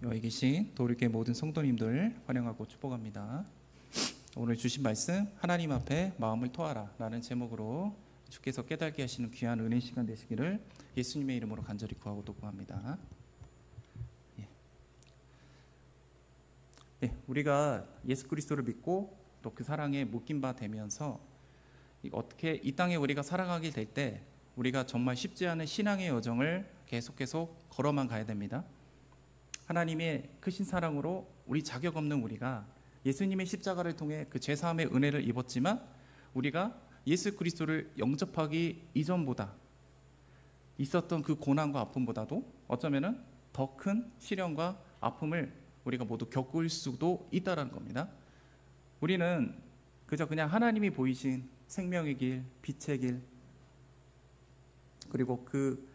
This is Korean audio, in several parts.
여기 계신 도울교회 모든 성도님들 환영하고 축복합니다. 오늘 주신 말씀 하나님 앞에 마음을 토하라 라는 제목으로 주께서 깨닫게 하시는 귀한 은혜 시간 되시기를 예수님의 이름으로 간절히 구하고 독고합니다. 우리가 예수 그리스도를 믿고 또 그 사랑에 묶인 바 되면서 어떻게 이 땅에 우리가 살아가게 될 때 우리가 정말 쉽지 않은 신앙의 여정을 계속 걸어만 가야 됩니다. 하나님의 크신 사랑으로 우리 자격 없는 우리가 예수님의 십자가를 통해 그 죄사함의 은혜를 입었지만 우리가 예수 그리스도를 영접하기 이전보다 있었던 그 고난과 아픔보다도 어쩌면은 더 큰 시련과 아픔을 우리가 모두 겪을 수도 있다는 겁니다. 우리는 그저 그냥 하나님이 보이신 생명의 길, 빛의 길, 그리고 그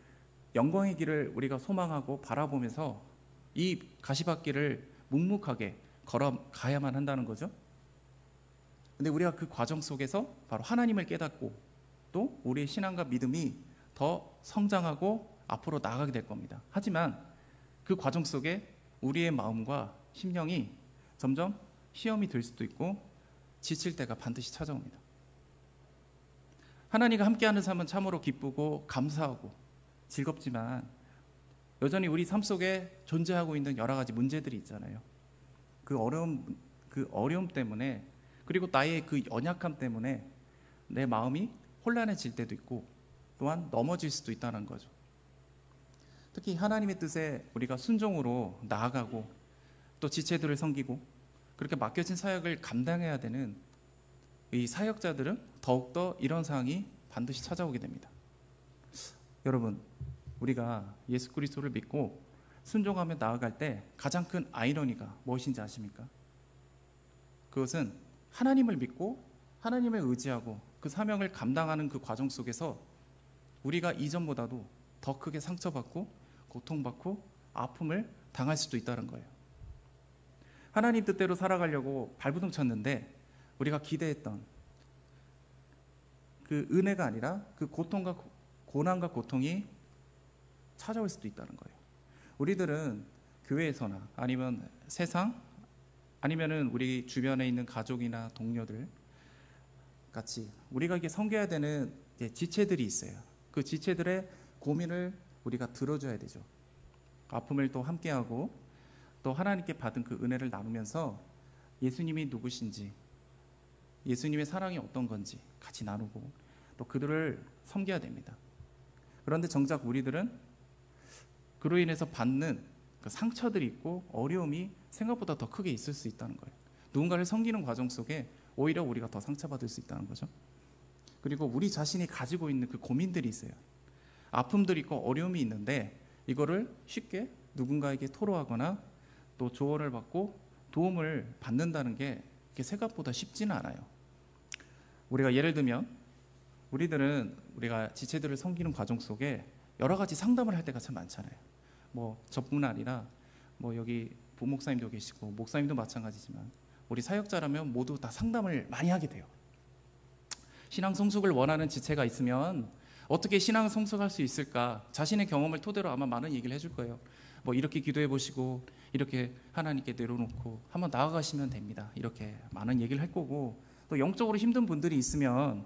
영광의 길을 우리가 소망하고 바라보면서 이 가시밭길을 묵묵하게 걸어가야만 한다는 거죠. 근데 우리가 그 과정 속에서 바로 하나님을 깨닫고 또 우리의 신앙과 믿음이 더 성장하고 앞으로 나아가게 될 겁니다. 하지만 그 과정 속에 우리의 마음과 심령이 점점 시험이 될 수도 있고 지칠 때가 반드시 찾아옵니다. 하나님과 함께하는 삶은 참으로 기쁘고 감사하고 즐겁지만 여전히 우리 삶 속에 존재하고 있는 여러 가지 문제들이 있잖아요. 그 어려움 때문에, 그리고 나의 그 연약함 때문에 내 마음이 혼란해질 때도 있고 또한 넘어질 수도 있다는 거죠. 특히 하나님의 뜻에 우리가 순종으로 나아가고 또 지체들을 섬기고 그렇게 맡겨진 사역을 감당해야 되는 이 사역자들은 더욱더 이런 상황이 반드시 찾아오게 됩니다. 여러분, 우리가 예수 그리스도를 믿고 순종하며 나아갈 때 가장 큰 아이러니가 무엇인지 아십니까? 그것은 하나님을 믿고 하나님을 의지하고 그 사명을 감당하는 그 과정 속에서 우리가 이전보다도 더 크게 상처받고 고통받고 아픔을 당할 수도 있다는 거예요. 하나님 뜻대로 살아가려고 발부둥 쳤는데 우리가 기대했던 그 은혜가 아니라 그 고통과 고난과 고통이 찾아올 수도 있다는 거예요. 우리들은 교회에서나 아니면 세상 아니면은 우리 주변에 있는 가족이나 동료들 같이 우리가 이게 섬겨야 되는 지체들이 있어요. 그 지체들의 고민을 우리가 들어줘야 되죠. 아픔을 또 함께하고 또 하나님께 받은 그 은혜를 나누면서 예수님이 누구신지, 예수님의 사랑이 어떤 건지 같이 나누고 또 그들을 섬겨야 됩니다. 그런데 정작 우리들은 그로 인해서 받는 그 상처들이 있고 어려움이 생각보다 더 크게 있을 수 있다는 거예요. 누군가를 섬기는 과정 속에 오히려 우리가 더 상처받을 수 있다는 거죠. 그리고 우리 자신이 가지고 있는 그 고민들이 있어요. 아픔들이 있고 어려움이 있는데 이거를 쉽게 누군가에게 토로하거나 또 조언을 받고 도움을 받는다는 게 생각보다 쉽지는 않아요. 우리가 예를 들면 우리가 지체들을 섬기는 과정 속에 여러 가지 상담을 할 때가 참 많잖아요. 뭐 저뿐 아니라 뭐 여기 부목사님도 계시고 목사님도 마찬가지지만 우리 사역자라면 모두 다 상담을 많이 하게 돼요. 신앙 성숙을 원하는 지체가 있으면 어떻게 신앙 성숙할 수 있을까? 자신의 경험을 토대로 아마 많은 얘기를 해줄 거예요. 뭐 이렇게 기도해 보시고 이렇게 하나님께 내려놓고 한번 나아가시면 됩니다. 이렇게 많은 얘기를 할 거고 또 영적으로 힘든 분들이 있으면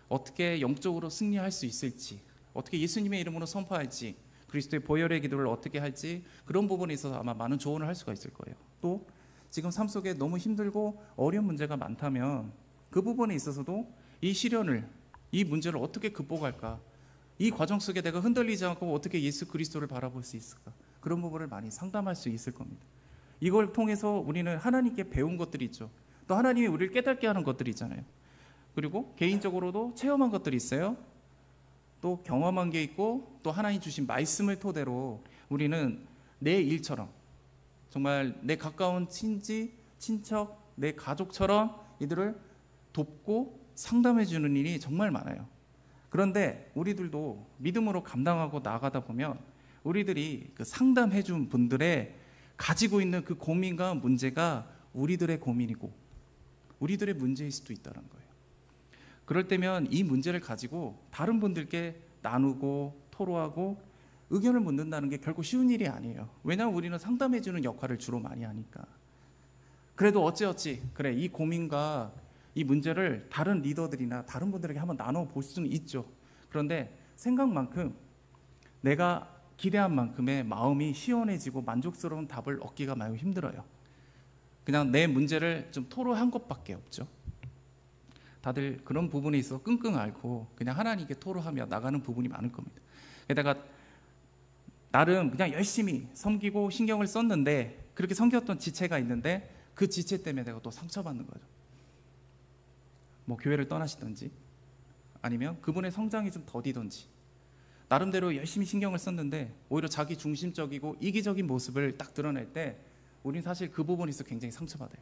어떻게 영적으로 승리할 수 있을지, 어떻게 예수님의 이름으로 선포할지, 그리스도의 보혈의 기도를 어떻게 할지 그런 부분에 있어서 아마 많은 조언을 할 수가 있을 거예요. 또 지금 삶 속에 너무 힘들고 어려운 문제가 많다면 그 부분에 있어서도 이 시련을, 이 문제를 어떻게 극복할까, 이 과정 속에 내가 흔들리지 않고 어떻게 예수 그리스도를 바라볼 수 있을까, 그런 부분을 많이 상담할 수 있을 겁니다. 이걸 통해서 우리는 하나님께 배운 것들이 있죠. 또 하나님이 우리를 깨닫게 하는 것들이 있잖아요. 그리고 개인적으로도 체험한 것들이 있어요. 또 경험한 게 있고 또 하나님 주신 말씀을 토대로 우리는 내 일처럼 정말 내 가까운 친지, 친척, 내 가족처럼 이들을 돕고 상담해 주는 일이 정말 많아요. 그런데 우리들도 믿음으로 감당하고 나가다 보면 우리들이 그 상담해 준 분들의 가지고 있는 그 고민과 문제가 우리들의 고민이고 우리들의 문제일 수도 있다는 거예요. 그럴 때면 이 문제를 가지고 다른 분들께 나누고 토로하고 의견을 묻는다는 게 결코 쉬운 일이 아니에요. 왜냐하면 우리는 상담해주는 역할을 주로 많이 하니까. 그래도 어찌어찌 그래, 이 고민과 이 문제를 다른 리더들이나 다른 분들에게 한번 나눠볼 수는 있죠. 그런데 생각만큼 내가 기대한 만큼의 마음이 시원해지고 만족스러운 답을 얻기가 매우 힘들어요. 그냥 내 문제를 좀 토로한 것밖에 없죠. 다들 그런 부분에 있어 끙끙 앓고 그냥 하나님께 토로하며 나가는 부분이 많을 겁니다. 게다가 나름 그냥 열심히 섬기고 신경을 썼는데, 그렇게 섬겼던 지체가 있는데 그 지체 때문에 내가 또 상처받는 거죠. 뭐 교회를 떠나시든지 아니면 그분의 성장이 좀 더디든지, 나름대로 열심히 신경을 썼는데 오히려 자기 중심적이고 이기적인 모습을 딱 드러낼 때 우린 사실 그 부분에 있어 굉장히 상처받아요.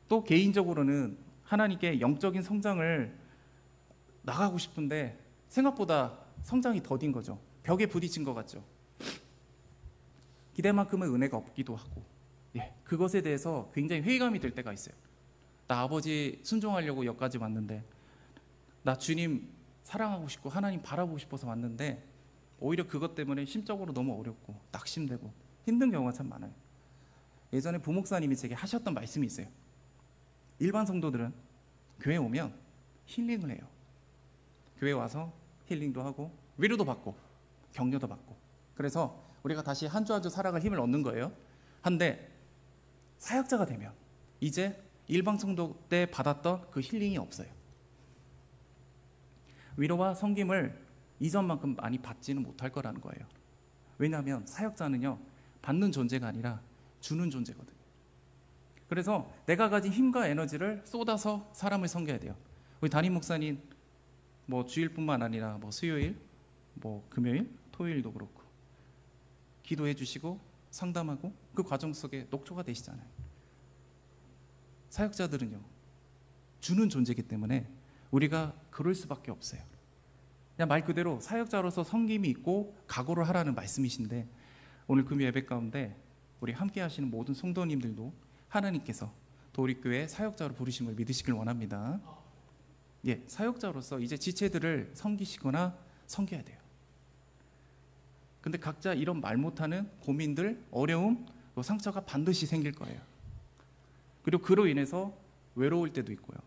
또 개인적으로는 하나님께 영적인 성장을 나가고 싶은데 생각보다 성장이 더딘 거죠. 벽에 부딪힌 것 같죠. 기대만큼의 은혜가 없기도 하고, 그것에 대해서 굉장히 회의감이 들 때가 있어요. 나 아버지 순종하려고 여기까지 왔는데, 나 주님 사랑하고 싶고 하나님 바라보고 싶어서 왔는데 오히려 그것 때문에 심적으로 너무 어렵고 낙심되고 힘든 경우가 참 많아요. 예전에 부목사님이 제게 하셨던 말씀이 있어요. 일반 성도들은 교회 오면 힐링을 해요. 교회 와서 힐링도 하고 위로도 받고 격려도 받고, 그래서 우리가 다시 한 주 한 주 살아갈 힘을 얻는 거예요. 한데 사역자가 되면 이제 일반 성도 때 받았던 그 힐링이 없어요. 위로와 섬김을 이전만큼 많이 받지는 못할 거라는 거예요. 왜냐하면 사역자는요, 받는 존재가 아니라 주는 존재거든요. 그래서 내가 가진 힘과 에너지를 쏟아서 사람을 섬겨야 돼요. 우리 담임 목사님 뭐 주일뿐만 아니라 뭐 수요일, 뭐 금요일, 토요일도 그렇고 기도해 주시고 상담하고 그 과정 속에 녹초가 되시잖아요. 사역자들은요, 주는 존재이기 때문에 우리가 그럴 수밖에 없어요. 그냥 말 그대로 사역자로서 섬김이 있고 각오를 하라는 말씀이신데, 오늘 금요 예배 가운데 우리 함께 하시는 모든 성도님들도 하나님께서 또 우리 교회 사역자로 부르심을 믿으시길 원합니다. 사역자로서 이제 지체들을 섬기시거나 섬겨야 돼요. 근데 각자 이런 말 못하는 고민들, 어려움, 상처가 반드시 생길 거예요. 그리고 그로 인해서 외로울 때도 있고요.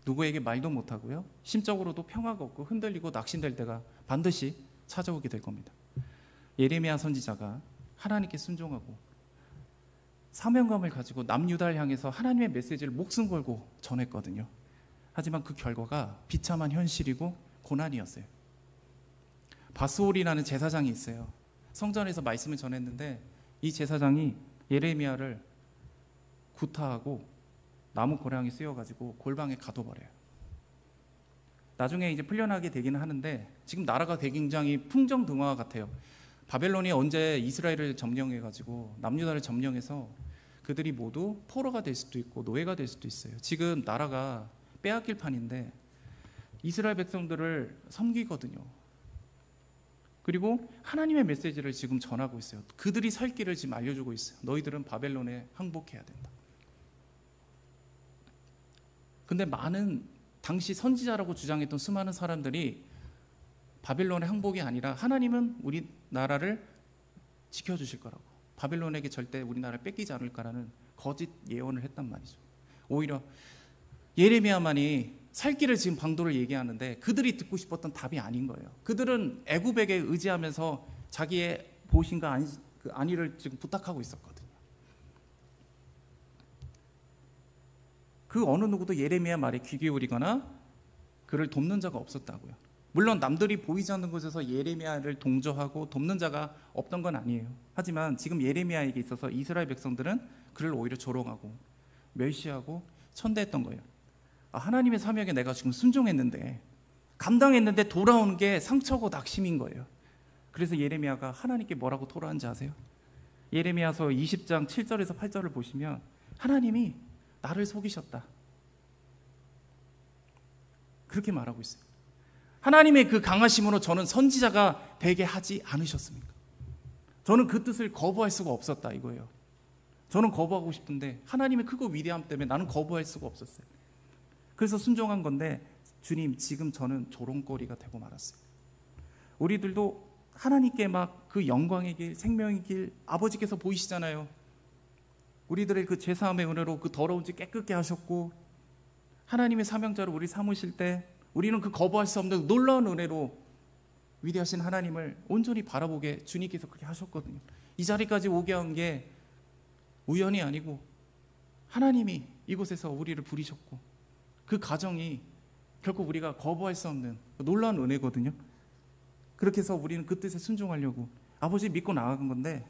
누구에게 말도 못하고요. 심적으로도 평화가 없고 흔들리고 낙심될 때가 반드시 찾아오게 될 겁니다. 예레미야 선지자가 하나님께 순종하고 사명감을 가지고 남유다를 향해서 하나님의 메시지를 목숨 걸고 전했거든요. 하지만 그 결과가 비참한 현실이고 고난이었어요. 바스올이라는 제사장이 있어요. 성전에서 말씀을 전했는데 이 제사장이 예레미야를 구타하고 나무 고랑에 쓰여가지고 골방에 가둬버려요. 나중에 이제 풀려나게 되기는 하는데 지금 나라가 굉장히 풍정등화 같아요. 바벨론이 언제 이스라엘을 점령해가지고 남유다를 점령해서 그들이 모두 포로가 될 수도 있고 노예가 될 수도 있어요. 지금 나라가 빼앗길 판인데 이스라엘 백성들을 섬기거든요. 그리고 하나님의 메시지를 지금 전하고 있어요. 그들이 살 길을 지금 알려주고 있어요. 너희들은 바벨론에 항복해야 된다. 근데 많은 당시 선지자라고 주장했던 수많은 사람들이 바벨론의 항복이 아니라 하나님은 우리 나라를 지켜주실 거라고, 바벨론에게 절대 우리나라를 뺏기지 않을 거라는 거짓 예언을 했단 말이죠. 오히려 예레미야만이 살 길을 지금 방도를 얘기하는데 그들이 듣고 싶었던 답이 아닌 거예요. 그들은 애굽에게 의지하면서 자기의 보신과 안위를 지금 부탁하고 있었거든요. 그 어느 누구도 예레미야 말에 귀 기울이거나 그를 돕는 자가 없었다고요. 물론 남들이 보이지 않는 곳에서 예레미야를 동조하고 돕는 자가 없던 건 아니에요. 하지만 지금 예레미야에게 있어서 이스라엘 백성들은 그를 오히려 조롱하고 멸시하고 천대했던 거예요. 하나님의 사명에 내가 지금 순종했는데, 감당했는데 돌아오는 게 상처고 낙심인 거예요. 그래서 예레미야가 하나님께 뭐라고 토로한지 아세요? 예레미야서 20장 7절에서 8절을 보시면 하나님이 나를 속이셨다, 그렇게 말하고 있어요. 하나님의 그 강하심으로 저는 선지자가 되게 하지 않으셨습니까? 저는 그 뜻을 거부할 수가 없었다 이거예요. 저는 거부하고 싶은데 하나님의 크고 위대함 때문에 나는 거부할 수가 없었어요. 그래서 순종한 건데 주님, 지금 저는 조롱거리가 되고 말았어요. 우리들도 하나님께 막 그 영광의 길, 생명의 길 아버지께서 보이시잖아요. 우리들의 그 제사함의 은혜로 그 더러운 지 깨끗게 하셨고, 하나님의 사명자로 우리 삼으실 때 우리는 그 거부할 수 없는 놀라운 은혜로 위대하신 하나님을 온전히 바라보게 주님께서 그렇게 하셨거든요. 이 자리까지 오게 한 게 우연이 아니고 하나님이 이곳에서 우리를 부리셨고, 그 과정이 결코 우리가 거부할 수 없는 놀라운 은혜거든요. 그렇게 해서 우리는 그 뜻에 순종하려고 아버지 믿고 나아간 건데,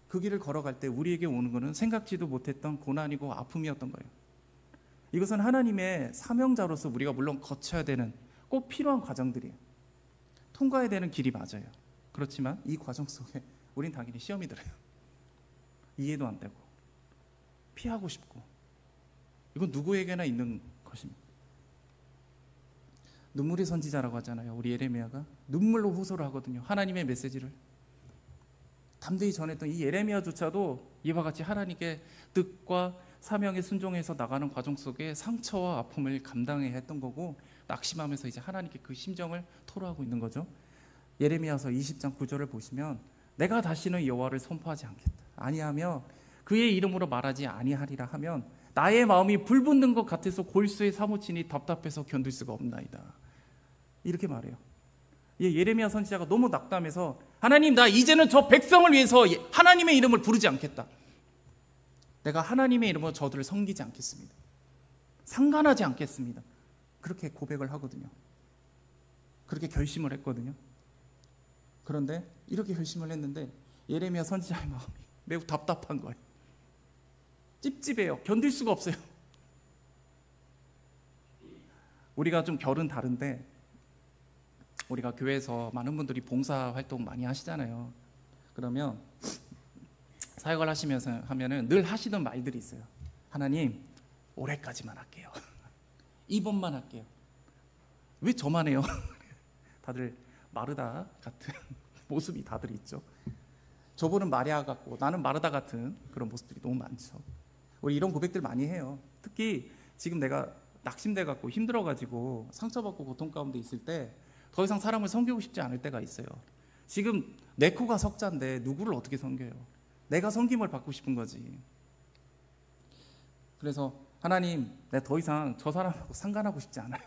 그 길을 걸어갈 때 우리에게 오는 것은 생각지도 못했던 고난이고 아픔이었던 거예요. 이것은 하나님의 사명자로서 우리가 물론 거쳐야 되는 꼭 필요한 과정들이에요. 통과해야 되는 길이 맞아요. 그렇지만 이 과정 속에 우린 당연히 시험이 들어요. 이해도 안 되고 피하고 싶고, 이건 누구에게나 있는 것입니다. 눈물의 선지자라고 하잖아요. 우리 예레미야가 눈물로 호소를 하거든요. 하나님의 메시지를 담대히 전했던 이 예레미야조차도 이와 같이 하나님께 뜻과 사명에 순종해서 나가는 과정 속에 상처와 아픔을 감당해야 했던 거고, 낙심하면서 이제 하나님께 그 심정을 토로하고 있는 거죠. 예레미야서 20장 9절을 보시면 내가 다시는 여호와를 선포하지 않겠다, 아니하며 그의 이름으로 말하지 아니하리라 하면 나의 마음이 불붙는 것 같아서 골수에 사무치니 답답해서 견딜 수가 없나이다, 이렇게 말해요. 예레미야 선지자가 너무 낙담해서 하나님, 나 이제는 저 백성을 위해서 하나님의 이름을 부르지 않겠다, 내가 하나님의 이름으로 저들을 섬기지 않겠습니다, 상관하지 않겠습니다, 그렇게 고백을 하거든요. 그렇게 결심을 했거든요. 그런데 이렇게 결심을 했는데 예레미야 선지자의 마음이 매우 답답한 거예요. 찝찝해요. 견딜 수가 없어요. 우리가 좀 결은 다른데, 우리가 교회에서 많은 분들이 봉사활동 많이 하시잖아요. 그러면 사역을 하시면서 하면은 늘 하시던 말들이 있어요. 하나님, 올해까지만 할게요. 이번만 할게요. 왜 저만 해요? 다들 마르다 같은 모습이 다들 있죠. 저분은 마리아 같고 나는 마르다 같은 그런 모습들이 너무 많죠. 우리 이런 고백들 많이 해요. 특히 지금 내가 낙심돼 갖고 힘들어 가지고 상처받고 고통 가운데 있을 때 더 이상 사람을 섬기고 싶지 않을 때가 있어요. 지금 내 코가 석자인데 누구를 어떻게 섬겨요? 내가 섬김을 받고 싶은 거지. 그래서 하나님, 내가 더 이상 저 사람하고 상관하고 싶지 않아요.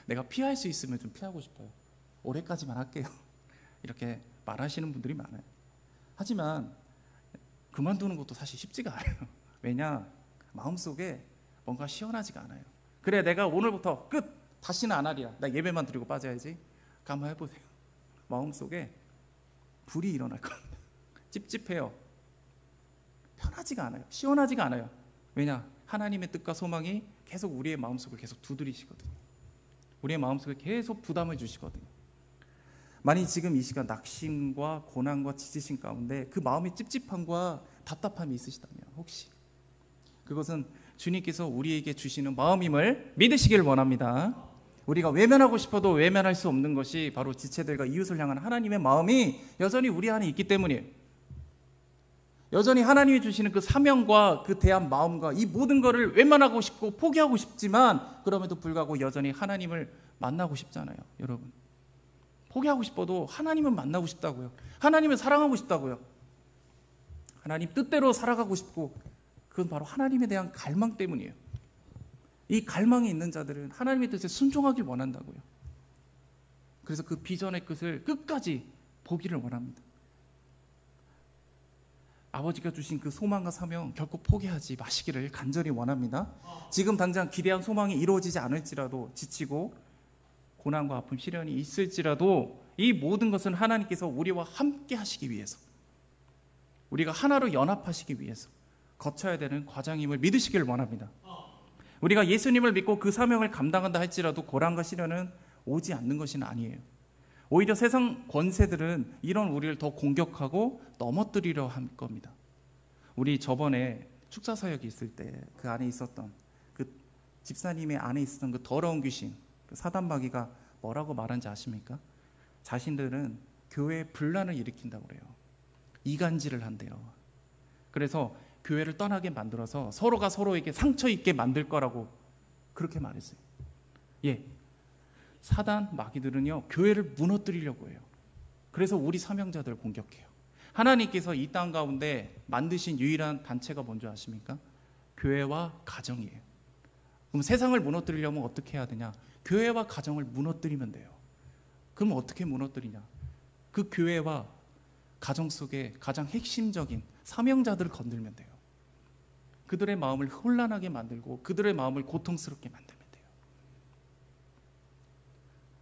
내가 피할 수 있으면 좀 피하고 싶어요. 올해까지만 할게요. 이렇게 말하시는 분들이 많아요. 하지만 그만두는 것도 사실 쉽지가 않아요. 왜냐? 마음속에 뭔가 시원하지가 않아요. 그래, 내가 오늘부터 끝! 다시는 안 하리라. 나 예배만 드리고 빠져야지. 가만 해보세요. 마음속에 불이 일어날 겁니다. 찝찝해요. 편하지가 않아요. 시원하지가 않아요. 왜냐? 하나님의 뜻과 소망이 계속 우리의 마음속을 계속 두드리시거든요. 우리의 마음속에 계속 부담을 주시거든요. 만약 지금 이 시간 낙심과 고난과 지지심 가운데 그 마음의 찝찝함과 답답함이 있으시다면, 혹시 그것은 주님께서 우리에게 주시는 마음임을 믿으시길 원합니다. 우리가 외면하고 싶어도 외면할 수 없는 것이 바로 지체들과 이웃을 향한 하나님의 마음이 여전히 우리 안에 있기 때문이에요. 여전히 하나님이 주시는 그 사명과 그 대한 마음과 이 모든 것을 외면하고 싶고 포기하고 싶지만, 그럼에도 불구하고 여전히 하나님을 만나고 싶잖아요. 여러분, 포기하고 싶어도 하나님은 만나고 싶다고요. 하나님을 사랑하고 싶다고요. 하나님 뜻대로 살아가고 싶고, 그건 바로 하나님에 대한 갈망 때문이에요. 이 갈망이 있는 자들은 하나님의 뜻에 순종하길 원한다고요. 그래서 그 비전의 끝을 끝까지 보기를 원합니다. 아버지가 주신 그 소망과 사명 결코 포기하지 마시기를 간절히 원합니다. 지금 당장 기대한 소망이 이루어지지 않을지라도, 지치고 고난과 아픔, 시련이 있을지라도 이 모든 것은 하나님께서 우리와 함께 하시기 위해서, 우리가 하나로 연합하시기 위해서 거쳐야 되는 과정임을 믿으시길 원합니다. 우리가 예수님을 믿고 그 사명을 감당한다 할지라도 고난과 시련은 오지 않는 것은 아니에요. 오히려 세상 권세들은 이런 우리를 더 공격하고 넘어뜨리려 할 겁니다. 우리 저번에 축사 사역이 있을 때 그 안에 있었던 그 집사님의 안에 있었던 그 더러운 귀신, 그 사단마귀가 뭐라고 말한지 아십니까? 자신들은 교회에 분란을 일으킨다고 그래요. 이간질을 한대요. 그래서 교회를 떠나게 만들어서 서로가 서로에게 상처 입게 만들 거라고 그렇게 말했어요. 예, 사단 마귀들은요 교회를 무너뜨리려고 해요. 그래서 우리 사명자들을 공격해요. 하나님께서 이 땅 가운데 만드신 유일한 단체가 뭔지 아십니까? 교회와 가정이에요. 그럼 세상을 무너뜨리려면 어떻게 해야 되냐? 교회와 가정을 무너뜨리면 돼요. 그럼 어떻게 무너뜨리냐? 그 교회와 가정 속에 가장 핵심적인 사명자들을 건들면 돼요. 그들의 마음을 혼란하게 만들고 그들의 마음을 고통스럽게 만들면 돼요.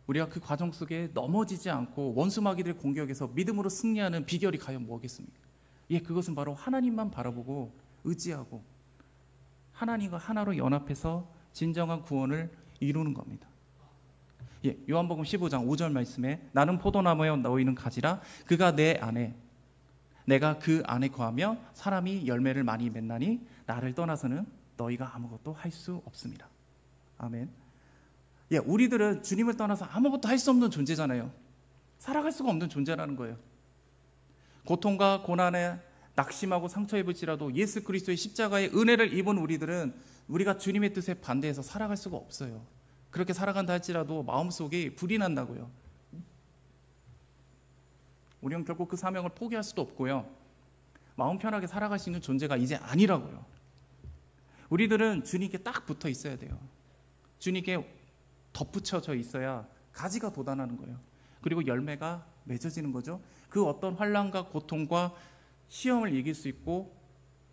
우리가 그 과정 속에 넘어지지 않고 원수 마귀들의 공격에서 믿음으로 승리하는 비결이 과연 뭐겠습니까? 예, 그것은 바로 하나님만 바라보고 의지하고 하나님과 하나로 연합해서 진정한 구원을 이루는 겁니다. 예, 요한복음 15장 5절 말씀에 나는 포도나무여 너희는 가지라 그가 내 안에 내가 그 안에 거하며 사람이 열매를 많이 맺나니 나를 떠나서는 너희가 아무것도 할 수 없습니다. 아멘. 예, 우리들은 주님을 떠나서 아무것도 할 수 없는 존재잖아요. 살아갈 수가 없는 존재라는 거예요. 고통과 고난에 낙심하고 상처 입을지라도 예수 그리스도의 십자가의 은혜를 입은 우리들은 우리가 주님의 뜻에 반대해서 살아갈 수가 없어요. 그렇게 살아간다 할지라도 마음속에 불이 난다고요. 우리는 결국 그 사명을 포기할 수도 없고요. 마음 편하게 살아갈 수 있는 존재가 이제 아니라고요. 우리들은 주님께 딱 붙어 있어야 돼요. 주님께 덧붙여져 있어야 가지가 돋아나는 거예요. 그리고 열매가 맺어지는 거죠. 그 어떤 환난과 고통과 시험을 이길 수 있고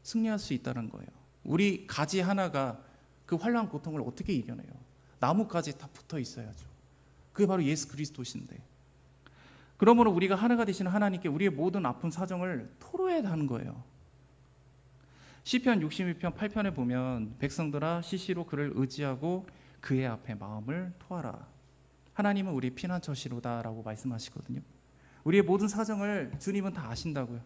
승리할 수 있다는 거예요. 우리 가지 하나가 그 환난 고통을 어떻게 이겨내요? 나뭇가지 다 붙어 있어야죠. 그게 바로 예수 그리스도신데. 그러므로 우리가 하나가 되시는 하나님께 우리의 모든 아픈 사정을 토로해야 하는 거예요. 시편 62편 8편에 보면 백성들아 시시로 그를 의지하고 그의 앞에 마음을 토하라. 하나님은 우리의 피난처시로다라고 말씀하시거든요. 우리의 모든 사정을 주님은 다 아신다고요.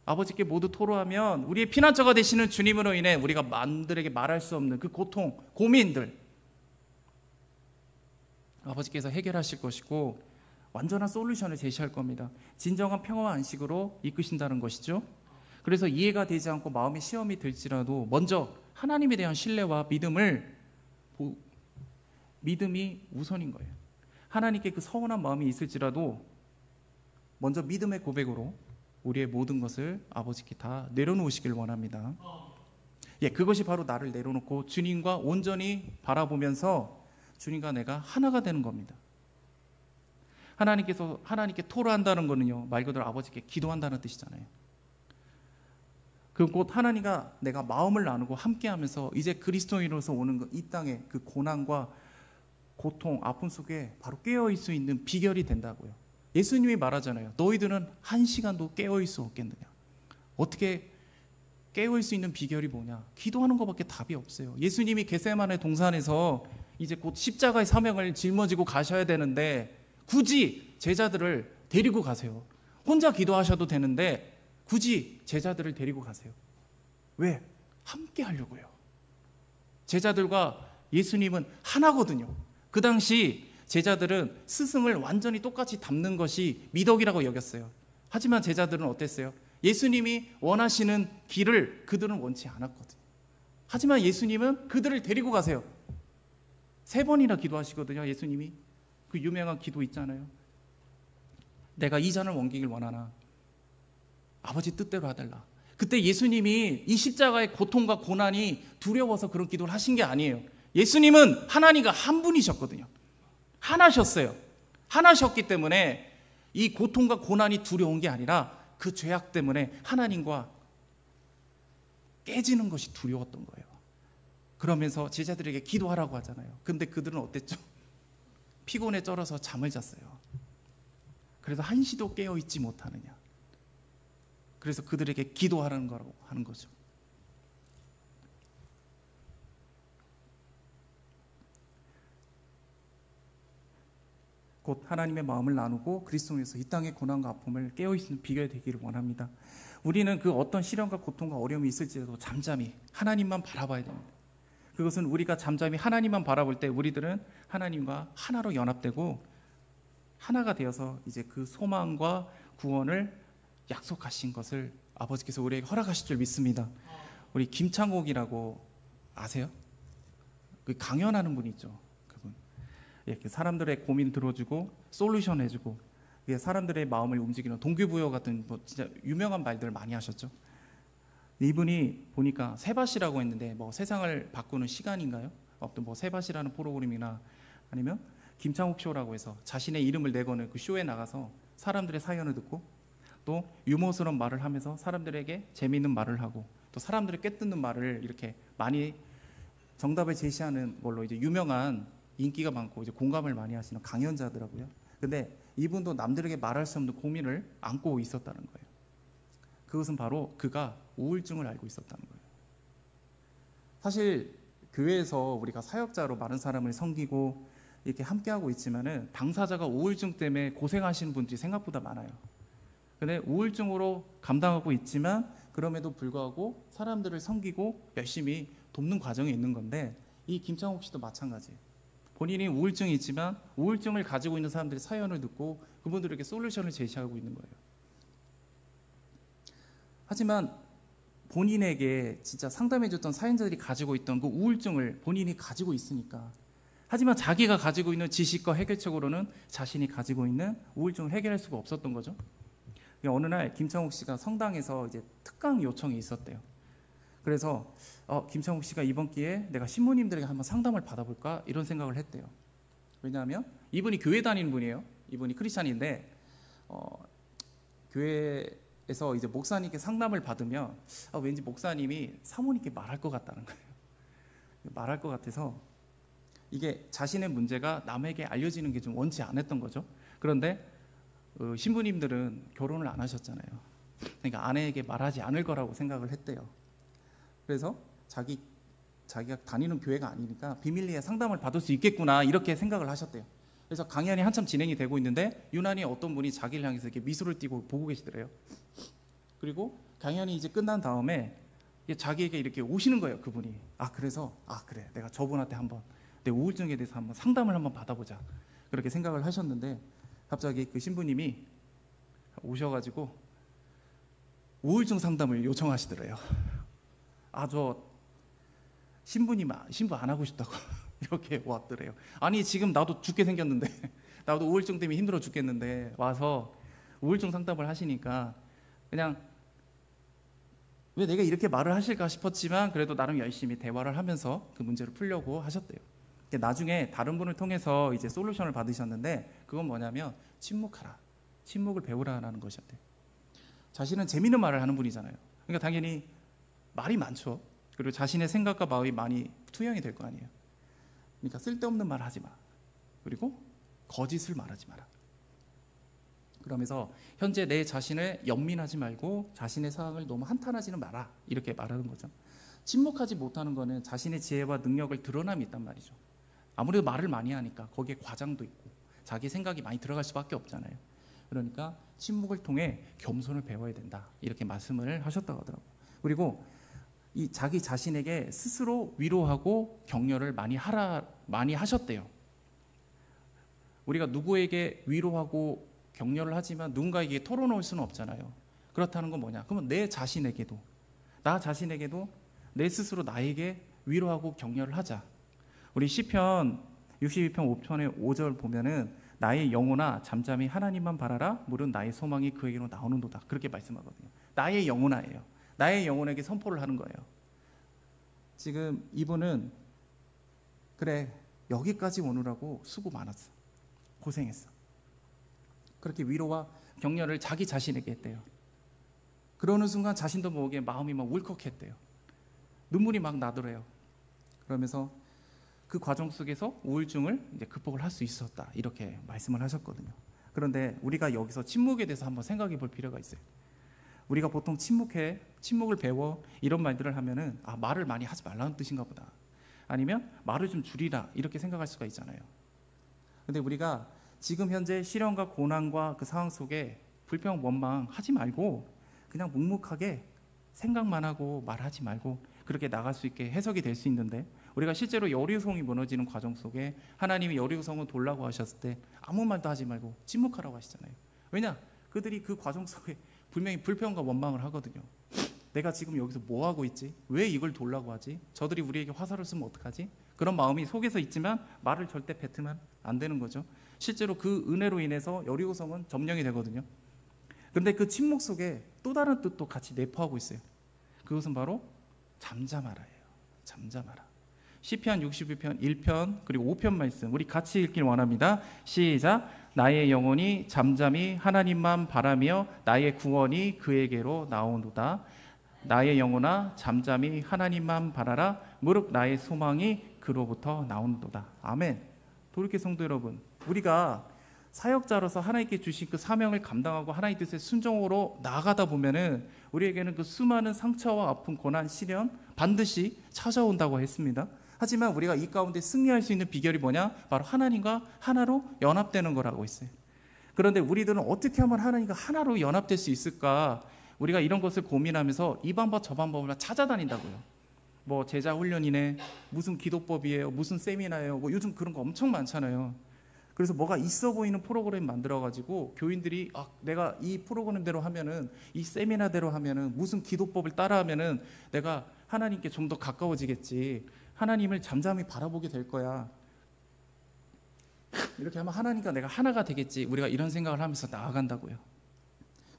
아버지께 모두 토로하면 우리의 피난처가 되시는 주님으로 인해 우리가 남들에게 말할 수 없는 그 고통, 고민들 아버지께서 해결하실 것이고 완전한 솔루션을 제시할 겁니다. 진정한 평화와 안식으로 이끄신다는 것이죠. 그래서 이해가 되지 않고 마음의 시험이 들지라도 먼저 하나님에 대한 신뢰와 믿음이 우선인 거예요. 하나님께 그 서운한 마음이 있을지라도 먼저 믿음의 고백으로 우리의 모든 것을 아버지께 다 내려놓으시길 원합니다. 예, 그것이 바로 나를 내려놓고 주님과 온전히 바라보면서 주님과 내가 하나가 되는 겁니다. 하나님께 토로한다는 것은요, 말 그대로 아버지께 기도한다는 뜻이잖아요. 그 곧 하나님과 내가 마음을 나누고 함께하면서 이제 그리스도인으로서 오는 이 땅의 그 고난과 고통, 아픔 속에 바로 깨어있을 수 있는 비결이 된다고요. 예수님이 말하잖아요. 너희들은 한 시간도 깨어있을 수 없겠느냐. 어떻게 깨어있을 수 있는 비결이 뭐냐. 기도하는 것밖에 답이 없어요. 예수님이 겟세마네 동산에서 이제 곧 십자가의 사명을 짊어지고 가셔야 되는데 굳이 제자들을 데리고 가세요. 혼자 기도하셔도 되는데 굳이 제자들을 데리고 가세요. 왜? 함께 하려고요. 제자들과 예수님은 하나거든요. 그 당시 제자들은 스승을 완전히 똑같이 닮는 것이 미덕이라고 여겼어요. 하지만 제자들은 어땠어요? 예수님이 원하시는 길을 그들은 원치 않았거든요. 하지만 예수님은 그들을 데리고 가세요. 3번이나 기도하시거든요. 예수님이 그 유명한 기도 있잖아요. 내가 이 잔을 넘기길 원하나 아버지 뜻대로 하달라. 그때 예수님이 이 십자가의 고통과 고난이 두려워서 그런 기도를 하신 게 아니에요. 예수님은 하나님과 한 분이셨거든요. 하나셨어요. 하나셨기 때문에 이 고통과 고난이 두려운 게 아니라 그 죄악 때문에 하나님과 깨지는 것이 두려웠던 거예요. 그러면서 제자들에게 기도하라고 하잖아요. 근데 그들은 어땠죠? 피곤에 쩔어서 잠을 잤어요. 그래서 한시도 깨어있지 못하느냐. 그래서 그들에게 기도하라는 거라고 하는 거죠. 곧 하나님의 마음을 나누고 그리스도에서 이 땅의 고난과 아픔을 깨어있는 비결이 되기를 원합니다. 우리는 그 어떤 시련과 고통과 어려움이 있을지라도 잠잠히 하나님만 바라봐야 됩니다. 그것은 우리가 잠잠히 하나님만 바라볼 때 우리들은 하나님과 하나로 연합되고 하나가 되어서 이제 그 소망과 구원을 약속하신 것을 아버지께서 우리에게 허락하실 줄 믿습니다. 우리 김창옥이라고 아세요? 그 강연하는 분 있죠. 그분. 이렇게 사람들의 고민 들어주고 솔루션 해주고, 이게 사람들의 마음을 움직이는 동기부여 같은 뭐 진짜 유명한 말들을 많이 하셨죠. 이분이 보니까 세바시라고 했는데 뭐 세상을 바꾸는 시간인가요? 어떤 뭐 세바시라는 프로그램이나 아니면 김창욱 쇼라고 해서 자신의 이름을 내거는 그 쇼에 나가서 사람들의 사연을 듣고 또 유머스러운 말을 하면서 사람들에게 재미있는 말을 하고 또 사람들을 꿰뚫는 말을 이렇게 많이 정답을 제시하는 걸로 이제 유명한, 인기가 많고 이제 공감을 많이 하시는 강연자더라고요. 근데 이분도 남들에게 말할 수 없는 고민을 안고 있었다는 거예요. 그것은 바로 그가 우울증을 앓고 있었다는 거예요. 사실 교회에서 우리가 사역자로 많은 사람을 섬기고 이렇게 함께하고 있지만은 당사자가 우울증 때문에 고생하시는 분들이 생각보다 많아요. 근데 우울증으로 감당하고 있지만 그럼에도 불구하고 사람들을 섬기고 열심히 돕는 과정에 있는 건데, 이 김창욱 씨도 마찬가지예요. 본인이 우울증이 있지만 우울증을 가지고 있는 사람들의 사연을 듣고 그분들에게 솔루션을 제시하고 있는 거예요. 하지만 본인에게 진짜 상담해줬던 사연자들이 가지고 있던 그 우울증을 본인이 가지고 있으니까, 하지만 자기가 가지고 있는 지식과 해결책으로는 자신이 가지고 있는 우울증을 해결할 수가 없었던 거죠. 어느 날 김창욱 씨가 성당에서 이제 특강 요청이 있었대요. 그래서 김창욱 씨가 이번 기회에 내가 신부님들에게 한번 상담을 받아볼까 이런 생각을 했대요. 왜냐하면 이분이 교회 다니는 분이에요. 이분이 크리스찬인데 교회에서 이제 목사님께 상담을 받으면 왠지 목사님이 사모님께 말할 것 같다는 거예요. 말할 것 같아서 이게 자신의 문제가 남에게 알려지는 게 좀 원치 않았던 거죠. 그런데 신부님들은 결혼을 안 하셨잖아요. 그러니까 아내에게 말하지 않을 거라고 생각을 했대요. 그래서 자기가 다니는 교회가 아니니까 비밀리에 상담을 받을 수 있겠구나 이렇게 생각을 하셨대요. 그래서 강연이 한참 진행이 되고 있는데 유난히 어떤 분이 자기를 향해서 이렇게 미소를 띠고 보고 계시더래요. 그리고 강연이 이제 끝난 다음에 자기에게 이렇게 오시는 거예요, 그분이. 그래서 그래, 내가 저분한테 한번 내 우울증에 대해서 한번 상담을 한번 받아보자 그렇게 생각을 하셨는데, 갑자기 그 신부님이 오셔가지고 우울증 상담을 요청하시더래요. 저 신부 안 하고 싶다고 이렇게 왔더래요. 아니 지금 나도 죽게 생겼는데 나도 우울증 때문에 힘들어 죽겠는데 와서 우울증 상담을 하시니까 그냥 왜 내가 이렇게 말을 하실까 싶었지만 그래도 나름 열심히 대화를 하면서 그 문제를 풀려고 하셨대요. 나중에 다른 분을 통해서 이제 솔루션을 받으셨는데, 그건 뭐냐면 침묵하라, 침묵을 배우라는 것이었대요. 자신은 재미있는 말을 하는 분이잖아요. 그러니까 당연히 말이 많죠. 그리고 자신의 생각과 마음이 많이 투영이 될 거 아니에요. 그러니까 쓸데없는 말 하지 마. 그리고 거짓을 말하지 마라. 그러면서 현재 내 자신을 연민하지 말고 자신의 상황을 너무 한탄하지는 마라 이렇게 말하는 거죠. 침묵하지 못하는 거는 자신의 지혜와 능력을 드러남이 있단 말이죠. 아무래도 말을 많이 하니까 거기에 과장도 있고 자기 생각이 많이 들어갈 수밖에 없잖아요. 그러니까 침묵을 통해 겸손을 배워야 된다 이렇게 말씀을 하셨다고 하더라고요. 그리고 이 자기 자신에게 스스로 위로하고 격려를 많이 하셨대요. 우리가 누구에게 위로하고 격려를 하지만 누군가에게 털어놓을 수는 없잖아요. 그렇다는 건 뭐냐? 그러면 나 자신에게도 내 스스로 나에게 위로하고 격려를 하자. 우리 시편 62편 5편의 5절 보면은 나의 영혼아 잠잠히 하나님만 바라라, 물은 나의 소망이 그에게로 나오는도다 그렇게 말씀하거든요. 나의 영혼아예요. 나의 영혼에게 선포를 하는 거예요. 지금 이분은 그래 여기까지 오느라고 수고 많았어, 고생했어, 그렇게 위로와 격려를 자기 자신에게 했대요. 그러는 순간 자신도 모르게 마음이 막 울컥했대요. 눈물이 막 나더래요. 그러면서 그 과정 속에서 우울증을 이제 극복을 할 수 있었다 이렇게 말씀을 하셨거든요. 그런데 우리가 여기서 침묵에 대해서 한번 생각해 볼 필요가 있어요. 우리가 보통 침묵을 배워 이런 말들을 하면은 말을 많이 하지 말라는 뜻인가 보다, 아니면 말을 좀 줄이라 이렇게 생각할 수가 있잖아요. 근데 우리가 지금 현재 시련과 고난과 그 상황 속에 불평 원망 하지 말고 그냥 묵묵하게 생각만 하고 말하지 말고 그렇게 나갈 수 있게 해석이 될 수 있는데, 우리가 실제로 여리고성이 무너지는 과정 속에 하나님이 여리고성을 돌라고 하셨을 때 아무 말도 하지 말고 침묵하라고 하시잖아요. 왜냐? 그들이 그 과정 속에 분명히 불평과 원망을 하거든요. 내가 지금 여기서 뭐 하고 있지? 왜 이걸 돌라고 하지? 저들이 우리에게 화살을 쓰면 어떡하지? 그런 마음이 속에서 있지만 말을 절대 뱉으면 안 되는 거죠. 실제로 그 은혜로 인해서 여리고성은 점령이 되거든요. 그런데 그 침묵 속에 또 다른 뜻도 같이 내포하고 있어요. 그것은 바로 잠잠하라예요. 잠잠하라. 시편 62편 1편 그리고 5편 말씀 우리 같이 읽길 원합니다. 시작. 나의 영혼이 잠잠히 하나님만 바라며 나의 구원이 그에게로 나오노다. 나의 영혼아 잠잠히 하나님만 바라라. 무릇 나의 소망이 그로부터 나오노다. 아멘. 도리케 성도 여러분, 우리가 사역자로서 하나님께 주신 그 사명을 감당하고 하나님 뜻의 순종으로 나아가다 보면은 우리에게는 그 수많은 상처와 아픔, 고난, 시련 반드시 찾아온다고 했습니다. 하지만 우리가 이 가운데 승리할 수 있는 비결이 뭐냐? 바로 하나님과 하나로 연합되는 거라고 했어요. 그런데 우리들은 어떻게 하면 하나님과 하나로 연합될 수 있을까? 우리가 이런 것을 고민하면서 이 방법 저 방법을 찾아다닌다고요. 뭐 제자 훈련이네, 무슨 기도법이에요, 무슨 세미나예요, 뭐 요즘 그런 거 엄청 많잖아요. 그래서 뭐가 있어 보이는 프로그램 만들어가지고 교인들이 내가 이 프로그램대로 하면은, 이 세미나대로 하면은, 무슨 기도법을 따라하면은 내가 하나님께 좀 더 가까워지겠지, 하나님을 잠잠히 바라보게 될 거야, 이렇게 하면 하나님과 내가 하나가 되겠지, 우리가 이런 생각을 하면서 나아간다고요.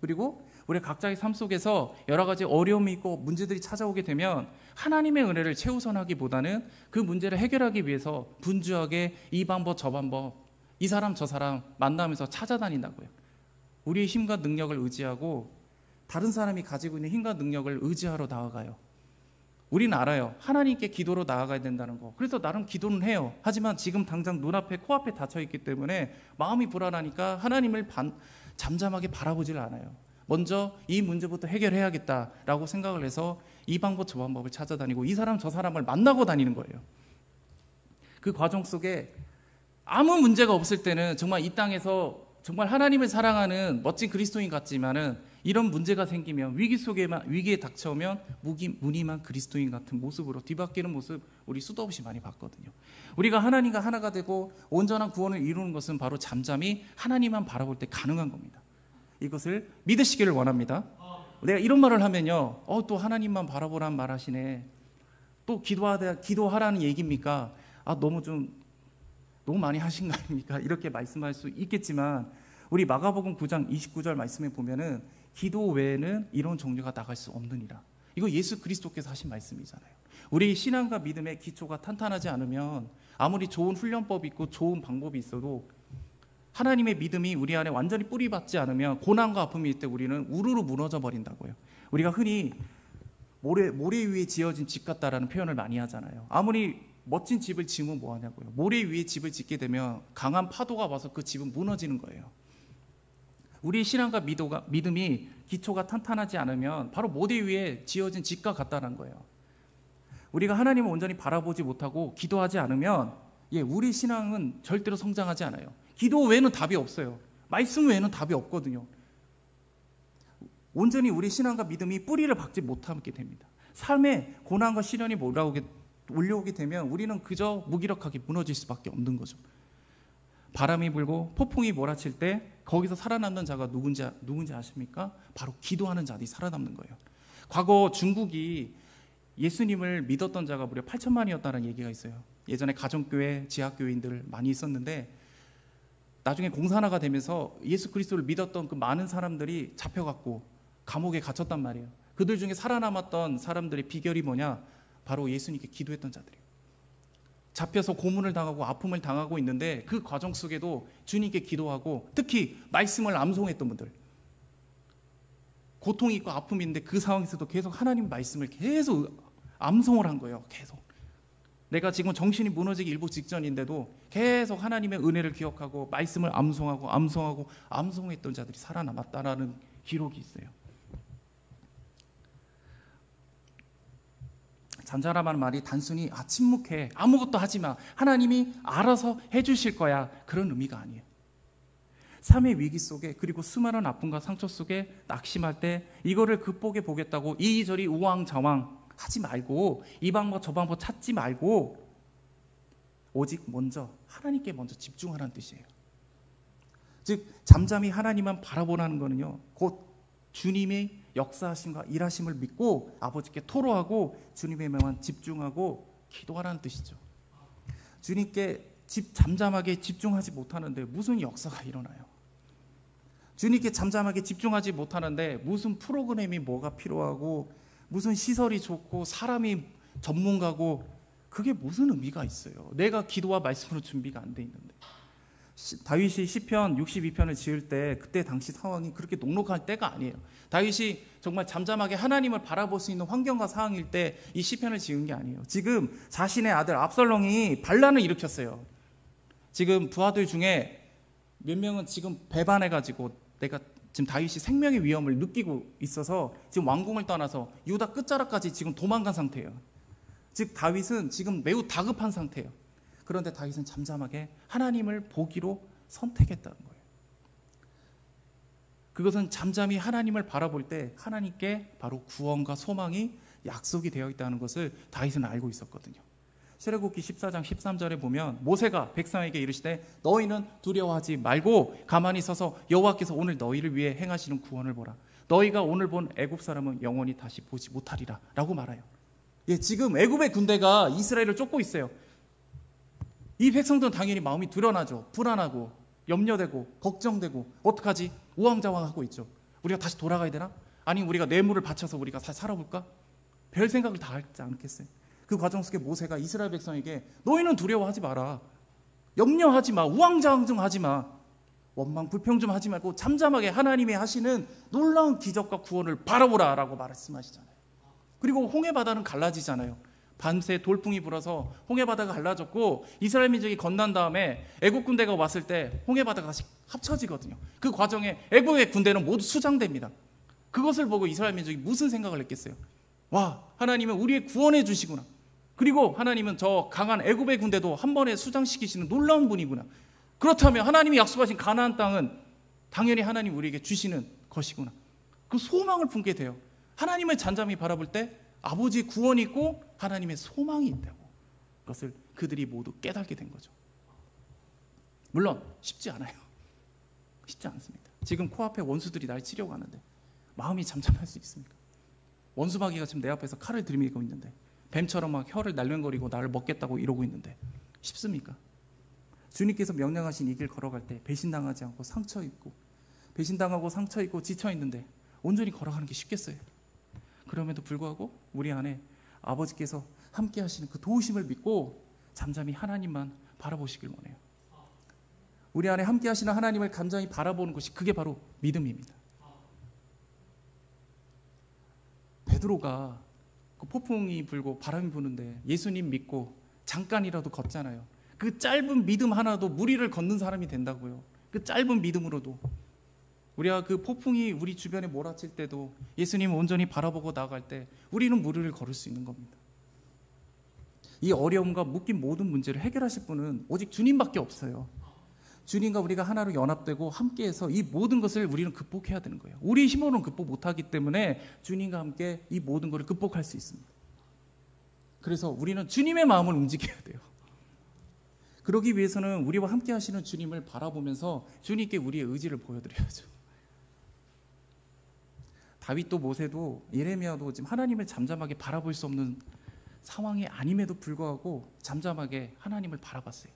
그리고 우리 각자의 삶 속에서 여러 가지 어려움이 있고 문제들이 찾아오게 되면 하나님의 은혜를 최우선하기보다는 그 문제를 해결하기 위해서 분주하게 이 방법 저 방법, 이 사람 저 사람 만나면서 찾아다닌다고요. 우리의 힘과 능력을 의지하고 다른 사람이 가지고 있는 힘과 능력을 의지하러 나아가요. 우리는 알아요. 하나님께 기도로 나아가야 된다는 거. 그래서 나름 기도는 해요. 하지만 지금 당장 눈앞에 코앞에 닫혀있기 때문에 마음이 불안하니까 하나님을 잠잠하게 바라보질 않아요. 먼저 이 문제부터 해결해야겠다라고 생각을 해서 이 방법 저 방법을 찾아다니고 이 사람 저 사람을 만나고 다니는 거예요. 그 과정 속에 아무 문제가 없을 때는 정말 이 땅에서 정말 하나님을 사랑하는 멋진 그리스도인 같지만은 이런 문제가 생기면 위기에 닥쳐오면 무늬만 그리스도인 같은 모습으로 뒤바뀌는 모습 우리 수도 없이 많이 봤거든요. 우리가 하나님과 하나가 되고 온전한 구원을 이루는 것은 바로 잠잠히 하나님만 바라볼 때 가능한 겁니다. 이것을 믿으시기를 원합니다. 내가 이런 말을 하면요, 또 하나님만 바라보라는 말 하시네, 또 기도하라는 얘기입니까? 너무 많이 하신 거 아닙니까? 이렇게 말씀할 수 있겠지만 우리 마가복음 9장 29절 말씀에 보면은 기도 외에는 이런 종류가 나갈 수 없느니라. 이거 예수 그리스도께서 하신 말씀이잖아요. 우리 신앙과 믿음의 기초가 탄탄하지 않으면 아무리 좋은 훈련법이 있고 좋은 방법이 있어도 하나님의 믿음이 우리 안에 완전히 뿌리박지 않으면 고난과 아픔이 있을 때 우리는 우르르 무너져 버린다고요. 우리가 흔히 모래 위에 지어진 집 같다라는 표현을 많이 하잖아요. 아무리 멋진 집을 지으면 뭐하냐고요. 모래 위에 집을 짓게 되면 강한 파도가 와서 그 집은 무너지는 거예요. 우리 신앙과 믿음이 기초가 탄탄하지 않으면 바로 모래 위에 지어진 집과 같다는 거예요. 우리가 하나님을 온전히 바라보지 못하고 기도하지 않으면 우리 신앙은 절대로 성장하지 않아요. 기도 외에는 답이 없어요. 말씀 외에는 답이 없거든요. 온전히 우리 신앙과 믿음이 뿌리를 박지 못하게 됩니다. 삶에 고난과 시련이 몰려오게 되면 우리는 그저 무기력하게 무너질 수밖에 없는 거죠. 바람이 불고 폭풍이 몰아칠 때 거기서 살아남는 자가 누군지 아십니까? 바로 기도하는 자들이 살아남는 거예요. 과거 중국이 예수님을 믿었던 자가 무려 8천만이었다는 얘기가 있어요. 예전에 가정교회, 지하교인들 많이 있었는데 나중에 공산화가 되면서 예수 그리스도를 믿었던 그 많은 사람들이 잡혀갔고 감옥에 갇혔단 말이에요. 그들 중에 살아남았던 사람들의 비결이 뭐냐? 바로 예수님께 기도했던 자들이에요. 잡혀서 고문을 당하고 아픔을 당하고 있는데 그 과정 속에도 주님께 기도하고 특히 말씀을 암송했던 분들, 고통이 있고 아픔이 있는데 그 상황에서도 계속 하나님 말씀을 계속 암송을 한 거예요. 계속 내가 지금 정신이 무너지기 일보 직전인데도 계속 하나님의 은혜를 기억하고 말씀을 암송했던 자들이 살아남았다라는 기록이 있어요. 잠잠하라는 말이 단순히 침묵해, 아무것도 하지 마, 하나님이 알아서 해주실 거야, 그런 의미가 아니에요. 삶의 위기 속에 그리고 수많은 아픔과 상처 속에 낙심할 때 이거를 극복해 보겠다고 이리저리 우왕좌왕 하지 말고 이 방법 저 방법 찾지 말고 오직 먼저 하나님께 먼저 집중하라는 뜻이에요. 즉 잠잠히 하나님만 바라보라는 거는요, 곧 주님의 역사하심과 일하심을 믿고 아버지께 토로하고 주님에만 집중하고 기도하라는 뜻이죠. 주님께 잠잠하게 집중하지 못하는데 무슨 역사가 일어나요? 주님께 잠잠하게 집중하지 못하는데 무슨 프로그램이 뭐가 필요하고 무슨 시설이 좋고 사람이 전문가고 그게 무슨 의미가 있어요? 내가 기도와 말씀으로 준비가 안 돼 있는데. 다윗이 시편 62편을 지을 때 그때 당시 상황이 그렇게 녹록할 때가 아니에요. 다윗이 정말 잠잠하게 하나님을 바라볼 수 있는 환경과 상황일 때 이 시편을 지은 게 아니에요. 지금 자신의 아들 압살롬이 반란을 일으켰어요. 지금 부하들 중에 몇 명은 지금 배반해가지고 내가 지금 다윗이 생명의 위험을 느끼고 있어서 지금 왕궁을 떠나서 유다 끝자락까지 지금 도망간 상태예요. 즉 다윗은 지금 매우 다급한 상태예요. 그런데 다윗은 잠잠하게 하나님을 보기로 선택했다는 거예요. 그것은 잠잠히 하나님을 바라볼 때 하나님께 바로 구원과 소망이 약속이 되어 있다는 것을 다윗은 알고 있었거든요. 출애굽기 14장 13절에 보면 모세가 백성에게 이르시되 너희는 두려워하지 말고 가만히 서서 여호와께서 오늘 너희를 위해 행하시는 구원을 보라. 너희가 오늘 본 애굽 사람은 영원히 다시 보지 못하리라 라고 말해요. 예, 지금 애굽의 군대가 이스라엘을 쫓고 있어요. 이 백성들은 당연히 마음이 불안하죠. 불안하고 염려되고 걱정되고 어떡하지? 우왕좌왕하고 있죠. 우리가 다시 돌아가야 되나? 아니면 우리가 뇌물을 바쳐서 우리가 다시 살아볼까? 별 생각을 다 하지 않겠어요? 그 과정 속에 모세가 이스라엘 백성에게 너희는 두려워하지 마라. 염려하지 마. 우왕좌왕하지 마. 원망 불평 좀 하지 말고 잠잠하게 하나님이 하시는 놀라운 기적과 구원을 바라보라 라고 말씀하시잖아요. 그리고 홍해바다는 갈라지잖아요. 밤새 돌풍이 불어서 홍해바다가 갈라졌고 이스라엘 민족이 건넌 다음에 애국 군대가 왔을 때 홍해바다가 다시 합쳐지거든요. 그 과정에 애국의 군대는 모두 수장됩니다. 그것을 보고 이스라엘 민족이 무슨 생각을 했겠어요? 와, 하나님은 우리의 구원해 주시구나. 그리고 하나님은 저 강한 애굽의 군대도 한 번에 수장시키시는 놀라운 분이구나. 그렇다면 하나님이 약속하신 가나안 땅은 당연히 하나님 우리에게 주시는 것이구나. 그 소망을 품게 돼요. 하나님을 잠잠히 바라볼 때 아버지의 구원이 있고 하나님의 소망이 있다고. 그것을 그들이 모두 깨닫게 된 거죠. 물론 쉽지 않아요. 쉽지 않습니다. 지금 코앞에 원수들이 날 치려고 하는데 마음이 잠잠할 수 있습니까? 원수마귀가 지금 내 앞에서 칼을 들이밀고 있는데 뱀처럼 막 혀를 날름거리고 나를 먹겠다고 이러고 있는데 쉽습니까? 주님께서 명령하신 이 길 걸어갈 때 배신당하지 않고 상처 입고 배신당하고 상처 입고 지쳐 있는데 온전히 걸어가는 게 쉽겠어요? 그럼에도 불구하고 우리 안에 아버지께서 함께 하시는 그 도우심을 믿고 잠잠히 하나님만 바라보시길 원해요. 우리 안에 함께 하시는 하나님을 잠잠히 바라보는 것이 그게 바로 믿음입니다. 베드로가 그 폭풍이 불고 바람이 부는데 예수님 믿고 잠깐이라도 걷잖아요. 그 짧은 믿음 하나도 무리를 걷는 사람이 된다고요. 그 짧은 믿음으로도 우리가 그 폭풍이 우리 주변에 몰아칠 때도 예수님을 온전히 바라보고 나아갈 때 우리는 무리를 걸을 수 있는 겁니다. 이 어려움과 묶인 모든 문제를 해결하실 분은 오직 주님밖에 없어요. 주님과 우리가 하나로 연합되고 함께해서 이 모든 것을 우리는 극복해야 되는 거예요. 우리 힘으로는 극복 못하기 때문에 주님과 함께 이 모든 것을 극복할 수 있습니다. 그래서 우리는 주님의 마음을 움직여야 돼요. 그러기 위해서는 우리와 함께 하시는 주님을 바라보면서 주님께 우리의 의지를 보여드려야죠. 다윗도 모세도 예레미야도 지금 하나님을 잠잠하게 바라볼 수 없는 상황이 아님에도 불구하고 잠잠하게 하나님을 바라봤어요.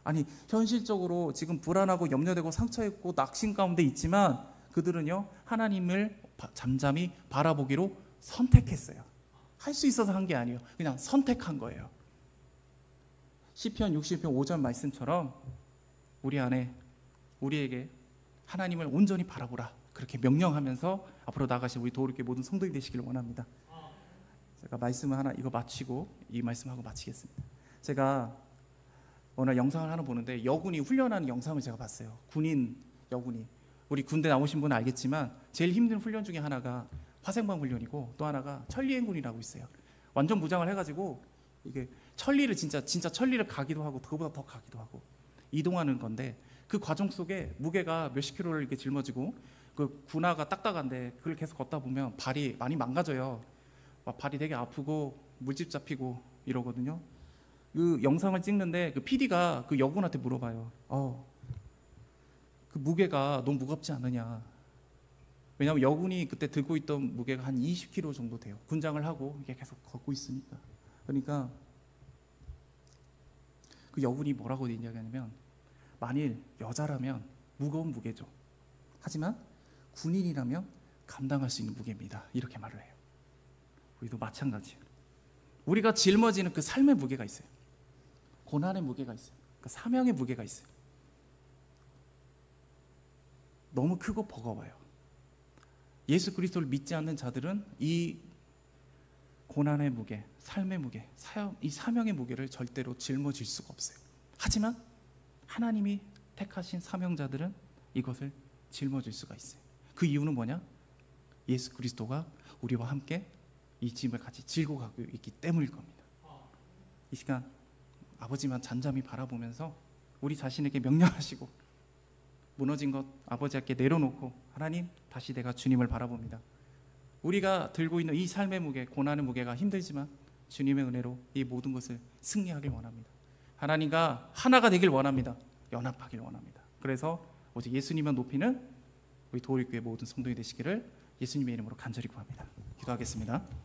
아니 현실적으로 지금 불안하고 염려되고 상처있고 낙심 가운데 있지만 그들은요 하나님을 잠잠히 바라보기로 선택했어요. 할 수 있어서 한 게 아니에요. 그냥 선택한 거예요. 시편 60편 5절 말씀처럼 우리 안에 우리에게 하나님을 온전히 바라보라 그렇게 명령하면서 앞으로 나가실 우리 도우르께 모든 성도들이 되시기를 원합니다. 제가 말씀을 하나 이거 마치고 이 말씀하고 마치겠습니다. 제가 오늘 영상을 하나 보는데 여군이 훈련하는 영상을 제가 봤어요. 군인 여군이 우리 군대 나오신 분은 알겠지만 제일 힘든 훈련 중에 하나가 화생방 훈련이고 또 하나가 천리행군이라고 있어요. 완전 무장을 해가지고 이게 천리를 진짜 천리를 가기도 하고 그거보다 더 가기도 하고 이동하는 건데 그 과정 속에 무게가 몇십 킬로를 이렇게 짊어지고 그 군화가 딱딱한데 그걸 계속 걷다 보면 발이 많이 망가져요. 막 발이 되게 아프고 물집 잡히고 이러거든요. 그 영상을 찍는데 그 PD가 그 여군한테 물어봐요. 그 무게가 너무 무겁지 않느냐. 왜냐하면 여군이 그때 들고 있던 무게가 한 20kg 정도 돼요. 군장을 하고 이게 계속 걷고 있으니까. 그러니까 그 여군이 뭐라고 이야기하냐면 만일 여자라면 무거운 무게죠. 하지만 군인이라면 감당할 수 있는 무게입니다. 이렇게 말을 해요. 우리도 마찬가지예요. 우리가 짊어지는 그 삶의 무게가 있어요. 고난의 무게가 있어요. 그 사명의 무게가 있어요. 너무 크고 버거워요. 예수 그리스도를 믿지 않는 자들은 이 고난의 무게, 삶의 무게, 이 사명의 무게를 절대로 짊어질 수가 없어요. 하지만 하나님이 택하신 사명자들은 이것을 짊어질 수가 있어요. 그 이유는 뭐냐? 예수 그리스도가 우리와 함께 이 짐을 같이 지고 가고 있기 때문일 겁니다. 이 시간 아버지만 잠잠히 바라보면서 우리 자신에게 명령하시고 무너진 것 아버지께 내려놓고 하나님 다시 내가 주님을 바라봅니다. 우리가 들고 있는 이 삶의 무게, 고난의 무게가 힘들지만 주님의 은혜로 이 모든 것을 승리하길 원합니다. 하나님과 하나가 되길 원합니다. 연합하길 원합니다. 그래서 오직 예수님만 높이는 우리 도울교회 모든 성도이 되시기를 예수님의 이름으로 간절히 구합니다. 기도하겠습니다.